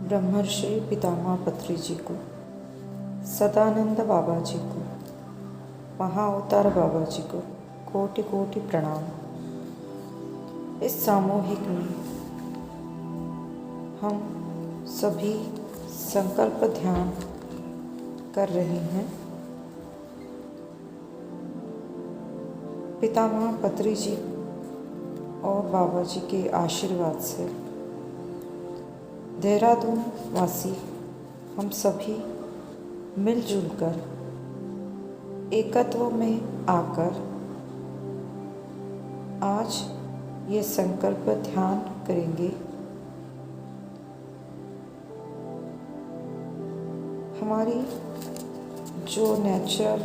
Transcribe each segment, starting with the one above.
ब्रह्मर्षि पितामह पत्री जी को, सदानंद बाबा जी को, महाअवतार बाबा जी को कोटि कोटि प्रणाम। इस सामूहिक में हम सभी संकल्प ध्यान कर रहे हैं। पितामह पत्री जी और बाबा जी के आशीर्वाद से देहरादून वासी हम सभी मिलजुल कर एकत्व में आकर आज ये संकल्प ध्यान करेंगे। हमारी जो नेचुरल,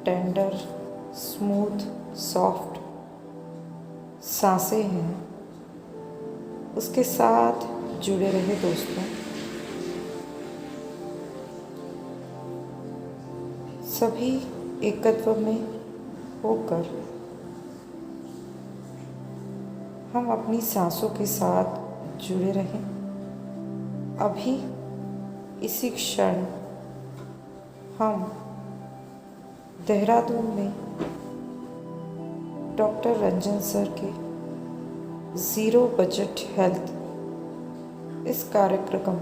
टेंडर, स्मूथ, सॉफ्ट सांसें हैं उसके साथ जुड़े रहे दोस्तों। सभी एकत्व में होकर हम अपनी सांसों के साथ जुड़े रहें। अभी इसी क्षण हम देहरादून में डॉक्टर रंजन सर के ज़ीरो बजट हेल्थ इस कार्यक्रम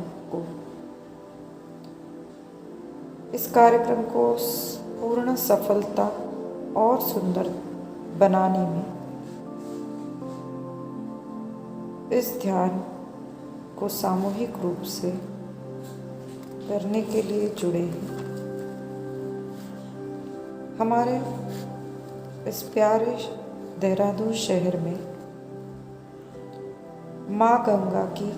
को पूर्ण सफलता और सुंदर बनाने में इस ध्यान को सामूहिक रूप से करने के लिए जुड़े हैं। हमारे इस प्यारे देहरादून शहर में माँ गंगा की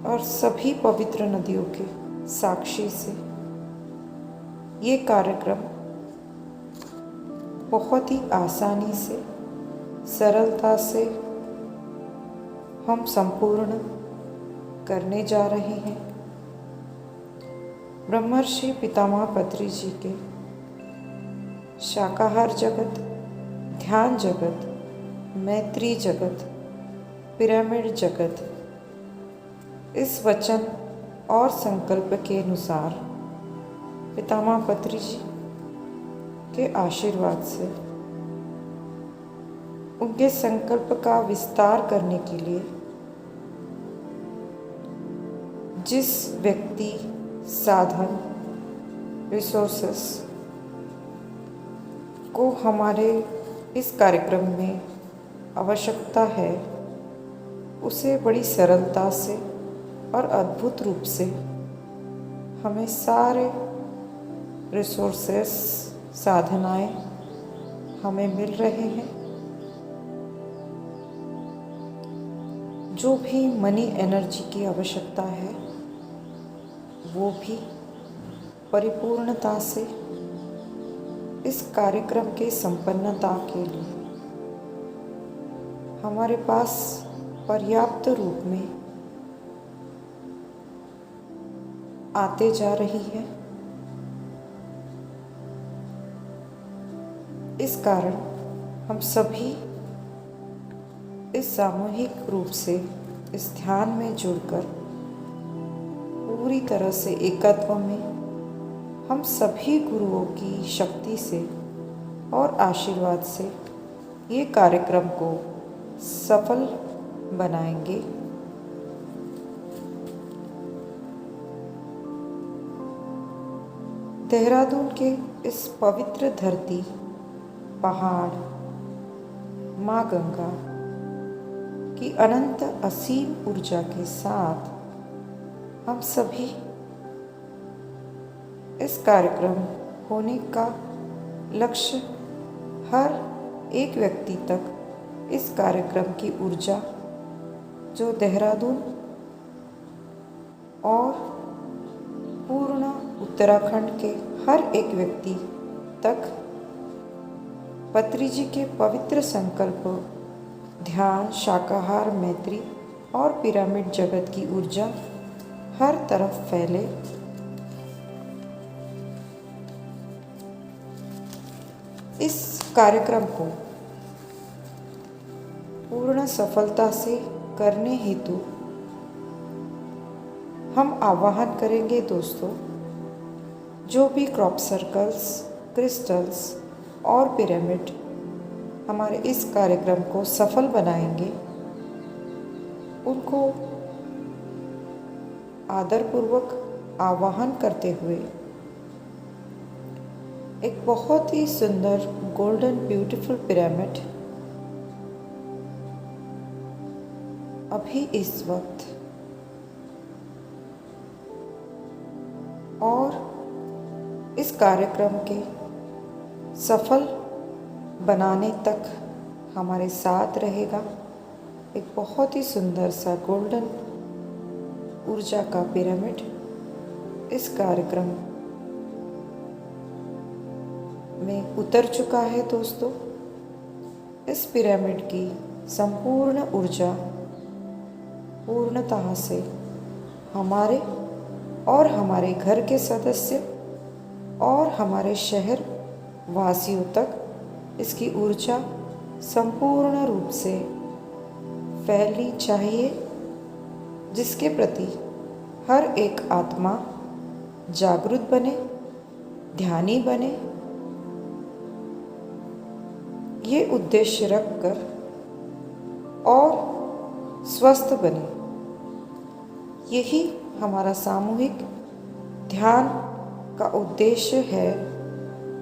और सभी पवित्र नदियों के साक्षी से ये कार्यक्रम बहुत ही आसानी से, सरलता से हम संपूर्ण करने जा रहे हैं। ब्रह्मर्षि पितामह पत्री जी के शाकाहार जगत, ध्यान जगत, मैत्री जगत, पिरामिड जगत इस वचन और संकल्प के अनुसार पितामह पत्री जी के आशीर्वाद से उनके संकल्प का विस्तार करने के लिए जिस व्यक्ति, साधन, रिसोर्सेस को हमारे इस कार्यक्रम में आवश्यकता है उसे बड़ी सरलता से और अद्भुत रूप से हमें सारे रिसोर्सेस, साधनाएं हमें मिल रहे हैं। जो भी मनी एनर्जी की आवश्यकता है वो भी परिपूर्णता से इस कार्यक्रम के संपन्नता के लिए हमारे पास पर्याप्त रूप में आते जा रही है। इस कारण हम सभी इस सामूहिक रूप से इस ध्यान में जुड़कर पूरी तरह से एकत्व में हम सभी गुरुओं की शक्ति से और आशीर्वाद से ये कार्यक्रम को सफल बनाएंगे। देहरादून के इस पवित्र धरती, पहाड़, माँ गंगा की अनंत असीम ऊर्जा के साथ हम सभी इस कार्यक्रम होने का लक्ष्य हर एक व्यक्ति तक इस कार्यक्रम की ऊर्जा जो देहरादून और पूर्ण उत्तराखंड के हर एक व्यक्ति तक पत्री जी के पवित्र संकल्प, ध्यान, शाकाहार, मैत्री और पिरामिड जगत की ऊर्जा हर तरफ फैले। इस कार्यक्रम को पूर्ण सफलता से करने हेतु हम आवाहन करेंगे दोस्तों। जो भी क्रॉप सर्कल्स, क्रिस्टल्स और पिरामिड हमारे इस कार्यक्रम को सफल बनाएंगे, उनको आदरपूर्वक आवाहन करते हुए एक बहुत ही सुंदर गोल्डन ब्यूटीफुल पिरामिड अभी इस वक्त और इस कार्यक्रम के सफल बनाने तक हमारे साथ रहेगा। एक बहुत ही सुंदर सा गोल्डन ऊर्जा का पिरामिड इस कार्यक्रम में उतर चुका है दोस्तों। इस पिरामिड की संपूर्ण ऊर्जा पूर्णतः से हमारे और हमारे घर के सदस्य और हमारे शहर वासियों तक इसकी ऊर्जा संपूर्ण रूप से फैलनी चाहिए, जिसके प्रति हर एक आत्मा जागरूक बने, ध्यानी बने। ये उद्देश्य रखकर और स्वस्थ बने, यही हमारा सामूहिक ध्यान का उद्देश्य है।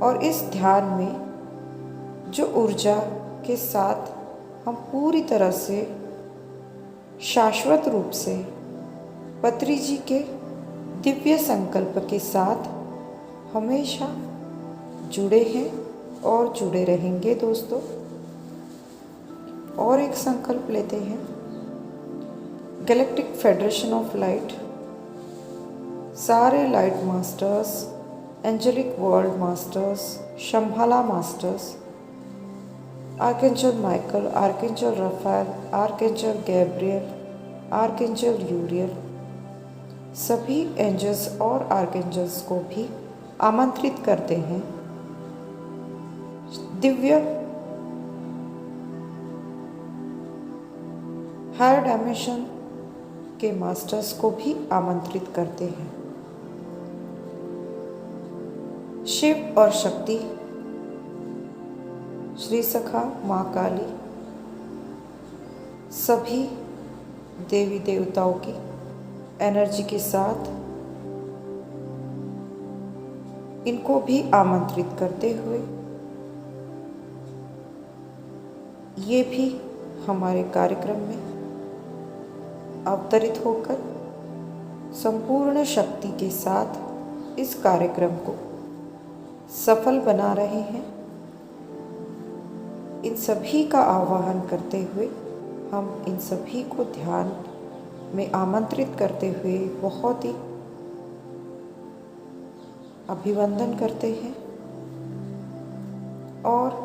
और इस ध्यान में जो ऊर्जा के साथ हम पूरी तरह से शाश्वत रूप से पत्री जी के दिव्य संकल्प के साथ हमेशा जुड़े हैं और जुड़े रहेंगे दोस्तों। और एक संकल्प लेते हैं। गैलेक्टिक फेडरेशन ऑफ लाइट, सारे light masters, angelic world masters, Shambhala masters, archangel Michael, archangel Raphael, archangel Gabriel, archangel Uriel, सभी एंजल्स और आर्कएंजल्स को भी आमंत्रित करते हैं। दिव्य हायर डायमेंशन के मास्टर्स को भी आमंत्रित करते हैं। शिव और शक्ति, श्री सखा, माँ काली, सभी देवी देवताओं की एनर्जी के साथ इनको भी आमंत्रित करते हुए ये भी हमारे कार्यक्रम में अवतरित होकर संपूर्ण शक्ति के साथ इस कार्यक्रम को सफल बना रहे हैं। इन सभी का आह्वान करते हुए हम इन सभी को ध्यान में आमंत्रित करते हुए बहुत ही अभिवंदन करते हैं और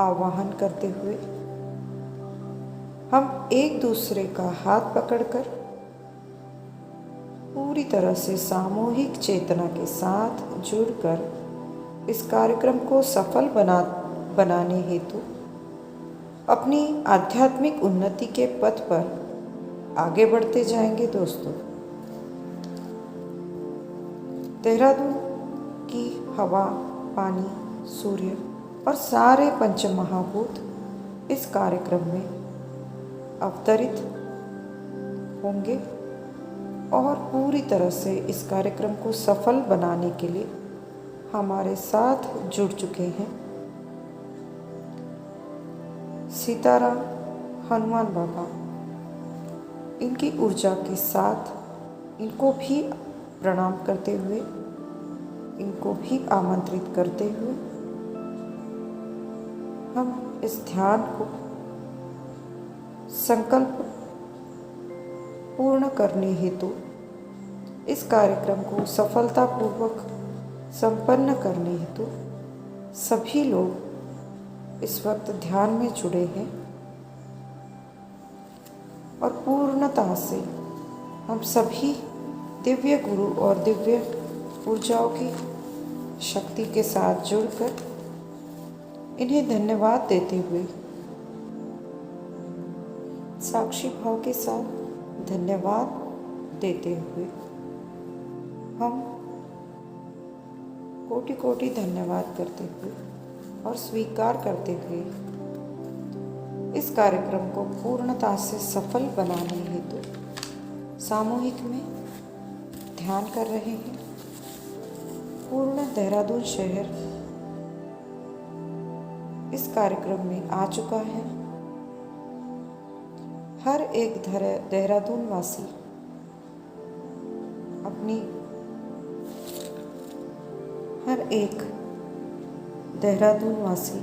आह्वान करते हुए हम एक दूसरे का हाथ पकड़कर पूरी तरह से सामूहिक चेतना के साथ जुड़कर इस कार्यक्रम को सफल बनाने हेतु अपनी आध्यात्मिक उन्नति के पथ पर आगे बढ़ते जाएंगे दोस्तों। देहरादून की हवा, पानी, सूर्य और सारे पंच महाभूत इस कार्यक्रम में अवतरित होंगे और पूरी तरह से इस कार्यक्रम को सफल बनाने के लिए हमारे साथ जुड़ चुके हैं। सीताराम, हनुमान बाबा, इनकी ऊर्जा के साथ इनको भी प्रणाम करते हुए, इनको भी आमंत्रित करते हुए हम इस ध्यान को संकल्प पूर्ण करने हेतु, इस कार्यक्रम को सफलतापूर्वक संपन्न करने हेतु सभी लोग इस वक्त ध्यान में जुड़े हैं और पूर्णता से हम सभी दिव्य गुरु और दिव्य ऊर्जाओं की शक्ति के साथ जुड़कर इन्हें धन्यवाद देते हुए साक्षी भाव के साथ धन्यवाद देते हुए हम कोटि कोटि धन्यवाद करते हुए और स्वीकार करते हुए इस कार्यक्रम को पूर्णता से सफल बनाने हेतु सामूहिक में ध्यान कर रहे हैं। पूर्ण देहरादून शहर इस कार्यक्रम में आ चुका है। हर एक देहरादून वासी अपनी हर एक देहरादून वासी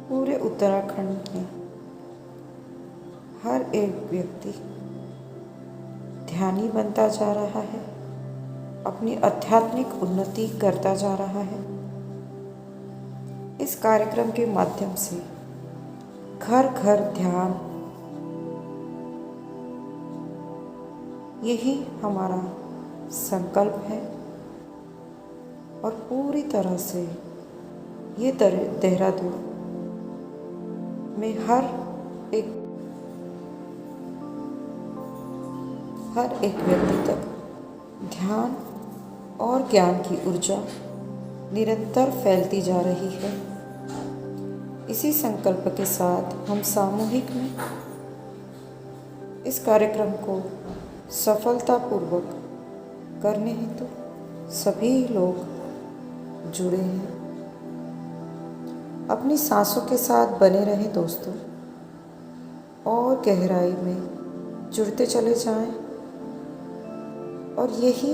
पूरे उत्तराखंड में हर एक व्यक्ति ध्यानी बनता जा रहा है, अपनी आध्यात्मिक उन्नति करता जा रहा है। इस कार्यक्रम के माध्यम से घर घर ध्यान, यही हमारा संकल्प है और पूरी तरह से ये देहरादून में हर एक व्यक्ति तक ध्यान और ज्ञान की ऊर्जा निरंतर फैलती जा रही है। इसी संकल्प के साथ हम सामूहिक में इस कार्यक्रम को सफलतापूर्वक करने हेतु सभी लोग जुड़े हैं। अपनी सांसों के साथ बने रहें दोस्तों और गहराई में जुड़ते चले जाएं और यही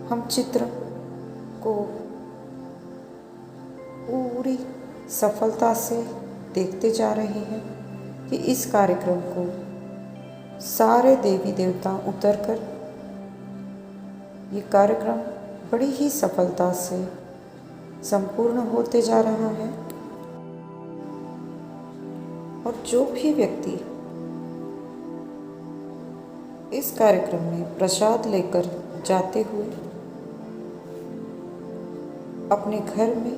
हम चित्र को पूरी सफलता से देखते जा रहे हैं कि इस कार्यक्रम को सारे देवी देवता उतरकर ये कार्यक्रम बड़ी ही सफलता से संपूर्ण होते जा रहा है। और जो भी व्यक्ति इस कार्यक्रम में प्रसाद लेकर जाते हुए अपने घर में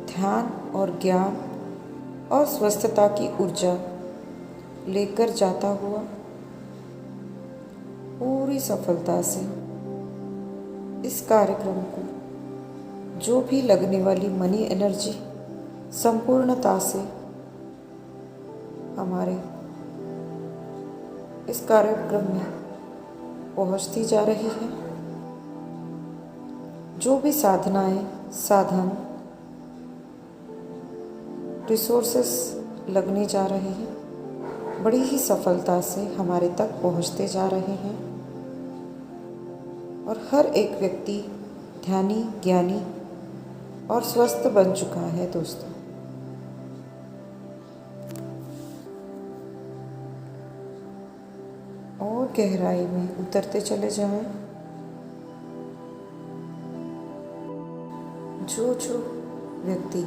ध्यान और ज्ञान और स्वस्थता की ऊर्जा लेकर जाता हुआ पूरी सफलता से इस कार्यक्रम को जो भी लगने वाली मनी एनर्जी संपूर्णता से हमारे इस कार्यक्रम में पहुंचती जा रही है। जो भी साधनाएं, साधन, रिसोर्सेस लगने जा रहे हैं बड़ी ही सफलता से हमारे तक पहुंचते जा रहे हैं और हर एक व्यक्ति ध्यानी, ज्ञानी और स्वस्थ बन चुका है दोस्तों। और गहराई में उतरते चले जाएं। जो व्यक्ति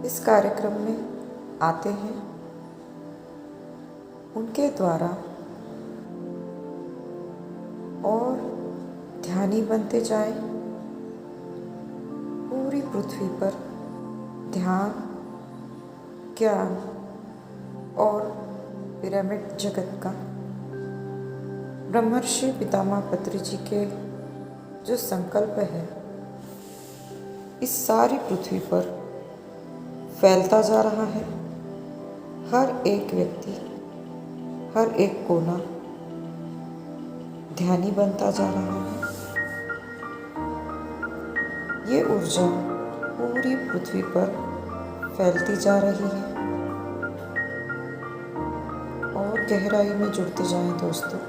इस कार्यक्रम में आते हैं उनके द्वारा और ध्यानी बनते जाएं। पूरी पृथ्वी पर ध्यान, ज्ञान और पिरामिड जगत का ब्रह्मर्षि पितामह पत्री जी के जो संकल्प है इस सारी पृथ्वी पर फैलता जा रहा है। हर एक व्यक्ति, हर एक कोना ध्यानी बनता जा रहा है। ये ऊर्जा पूरी पृथ्वी पर फैलती जा रही है और गहराई में जुड़ते जाएं दोस्तों।